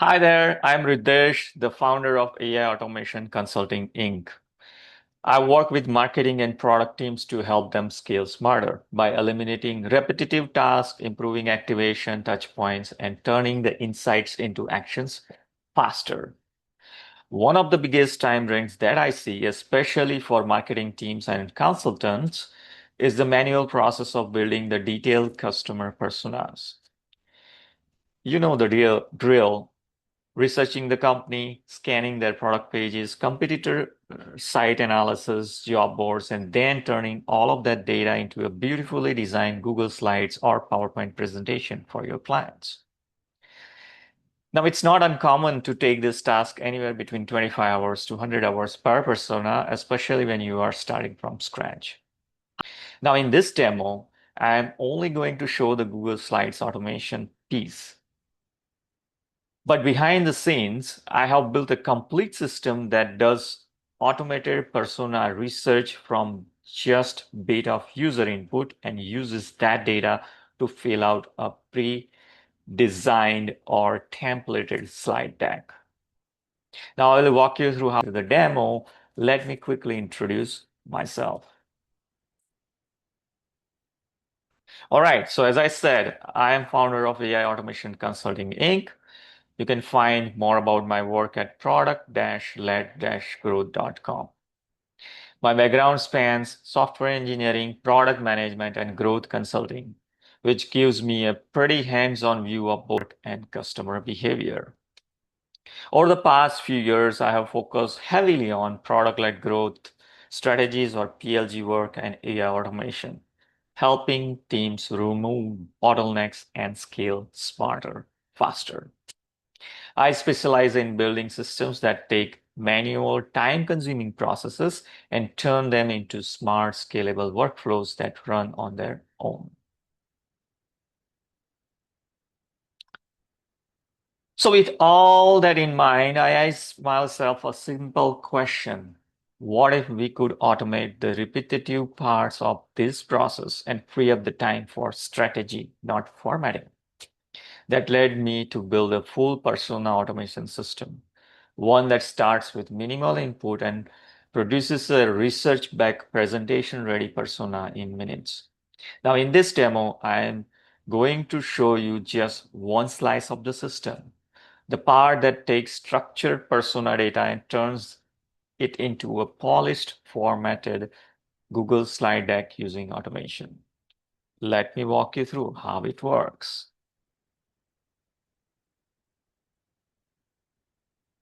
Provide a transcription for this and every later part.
Hi there, I'm Ridesh, the founder of AI Automation Consulting Inc. I work with marketing and product teams to help them scale smarter by eliminating repetitive tasks, improving activation touch points, and turning the insights into actions faster. One of the biggest time drains that I see, especially for marketing teams and consultants, is the manual process of building the detailed customer personas. You know the drill. Researching the company, scanning their product pages, competitor site analysis, job boards, and then turning all of that data into a beautifully designed Google Slides or PowerPoint presentation for your clients. Now, it's not uncommon to take this task anywhere between 25 hours to 100 hours per persona, especially when you are starting from scratch. Now, in this demo, I'm only going to show the Google Slides automation piece. But behind the scenes, I have built a complete system that does automated persona research from just bit of user input and uses that data to fill out a pre-designed or templated slide deck. Now I will walk you through how to the demo. Let me quickly introduce myself. All right, so as I said, I am founder of AI Automation Consulting Inc. You can find more about my work at product-led-growth.com. My background spans software engineering, product management, and growth consulting, which gives me a pretty hands-on view of both and customer behavior. Over the past few years, I have focused heavily on product-led growth strategies or PLG work and AI automation, helping teams remove bottlenecks and scale smarter, faster. I specialize in building systems that take manual, time-consuming processes and turn them into smart, scalable workflows that run on their own. So with all that in mind, I asked myself a simple question. What if we could automate the repetitive parts of this process and free up the time for strategy, not formatting? That led me to build a full persona automation system, one that starts with minimal input and produces a research-backed presentation-ready persona in minutes. Now, in this demo, I am going to show you just one slice of the system, the part that takes structured persona data and turns it into a polished, formatted Google slide deck using automation. Let me walk you through how it works.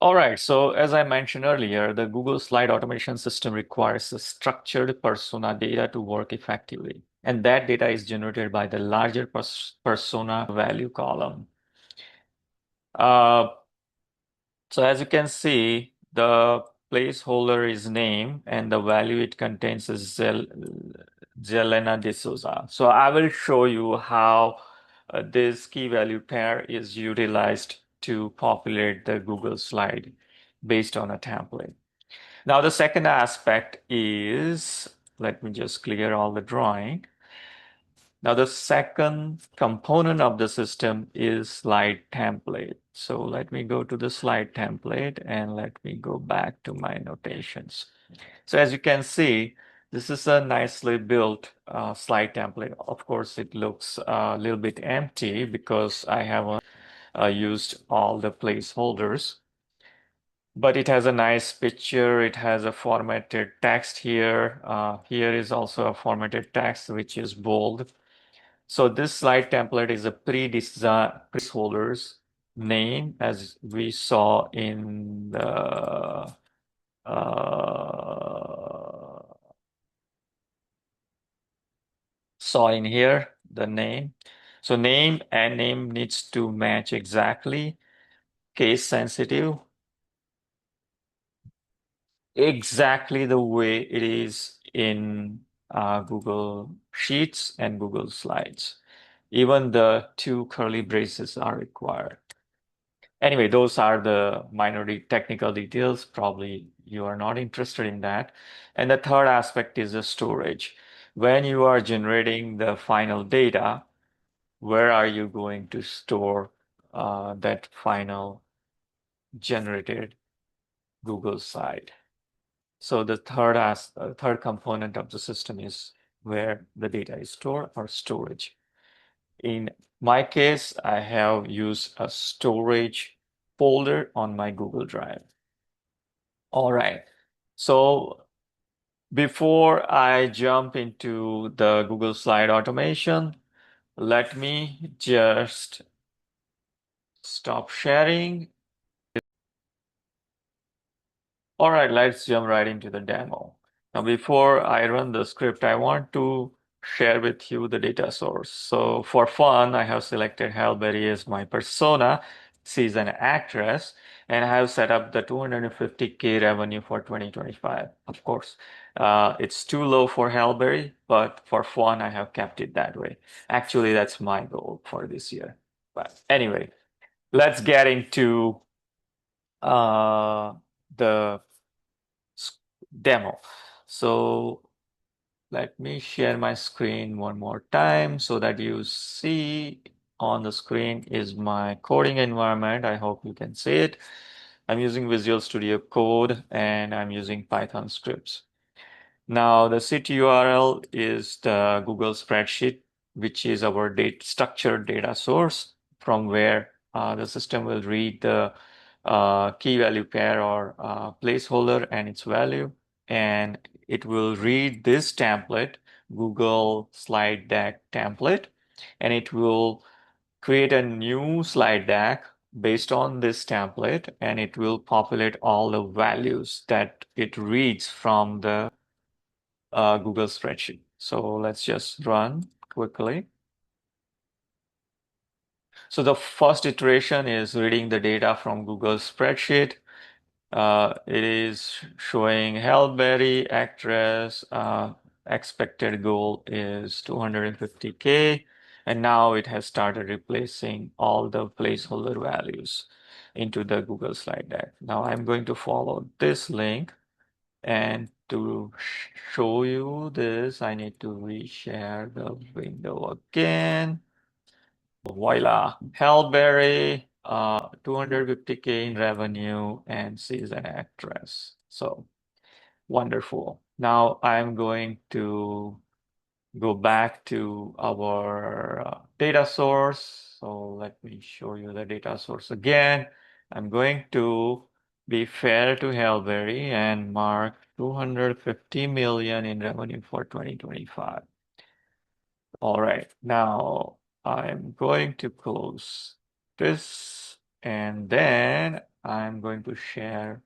All right, so as I mentioned earlier, the Google Slide automation system requires a structured persona data to work effectively. And that data is generated by the larger persona value column. Uh, so as you can see, the placeholder is name and the value it contains is Zelena de Souza. So I will show you how this key value pair is utilized to populate the Google slide based on a template. Now, the second aspect is, let me just clear all the drawing. Now, the second component of the system is slide template. So let me go to the slide template and let me go back to my notations. So as you can see, this is a nicely built slide template. Of course, it looks a little bit empty because I haven't used all the placeholders. But it has a nice picture. It has a formatted text here. Here is also a formatted text, which is bold. So this slide template is a pre-designed placeholders name, as we saw in the saw in here, the name. So name and name needs to match exactly. Case sensitive, exactly the way it is in Google Sheets and Google Slides. Even the two curly braces are required. Anyway, those are the minority technical details. Probably you are not interested in that. And the third aspect is the storage. When you are generating the final data, where are you going to store that final generated Google site. So the third component of the system is where the data is stored or storage. In my case, I have used a storage folder on my Google Drive. All right. So before I jump into the Google Slide automation, let me just stop sharing. All right, let's jump right into the demo. Now, before I run the script, I want to share with you the data source. So for fun, I have selected Halle Berry as my persona. She's an actress, and I have set up the 250K revenue for 2025. Of course, it's too low for Halle Berry, but for fun, I have kept it that way. Actually, that's my goal for this year. But anyway, let's get into the demo. So let me share my screen one more time so that you see on the screen is my coding environment. I hope you can see it. I'm using Visual Studio Code and I'm using Python scripts. Now, the city URL is the Google spreadsheet, which is our structured data source from where the system will read the key value pair or placeholder and its value. And it will read this template, Google slide deck template, and it will create a new slide deck based on this template, and it will populate all the values that it reads from the Google spreadsheet. So let's just run quickly. So the first iteration is reading the data from Google spreadsheet. It is showing Halle Berry, actress, expected goal is 250K. And now it has started replacing all the placeholder values into the Google slide deck. Now I'm going to follow this link. And to show you this, I need to reshare the window again. Voila, Halle Berry, 250K in revenue, and she's an actress. So wonderful. Now I'm going to go back to our data source. So let me show you the data source again. I'm going to be fair to Halle Berry and mark 250 million in revenue for 2025. All right, now I'm going to close this and then I'm going to share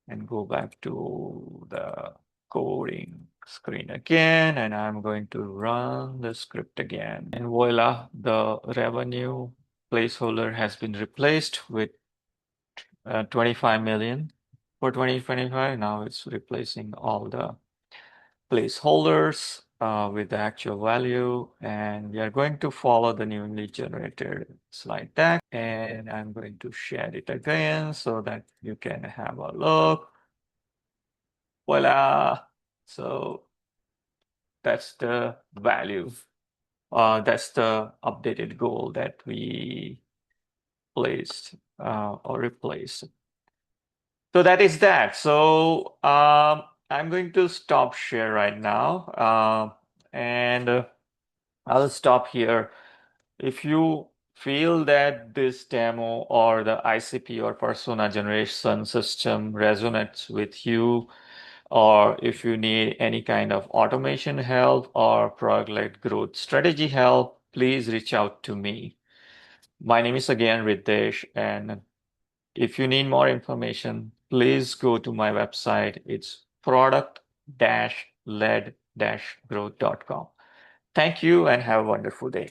and go back to the coding screen again, and I'm going to run the script again. And voila, the revenue placeholder has been replaced with 25 million for 2025. Now it's replacing all the placeholders with the actual value, and we are going to follow the newly generated slide deck, and I'm going to share it again so that you can have a look. Voila. So that's the value. That's the updated goal that we placed or replaced. So that is that. So I'm going to stop share right now. And I'll stop here. If you feel that this demo or the ICP or persona generation system resonates with you, or if you need any kind of automation help or product-led growth strategy help, please reach out to me. My name is again Ritesh, and if you need more information, please go to my website. It's product-led-growth.com. Thank you and have a wonderful day.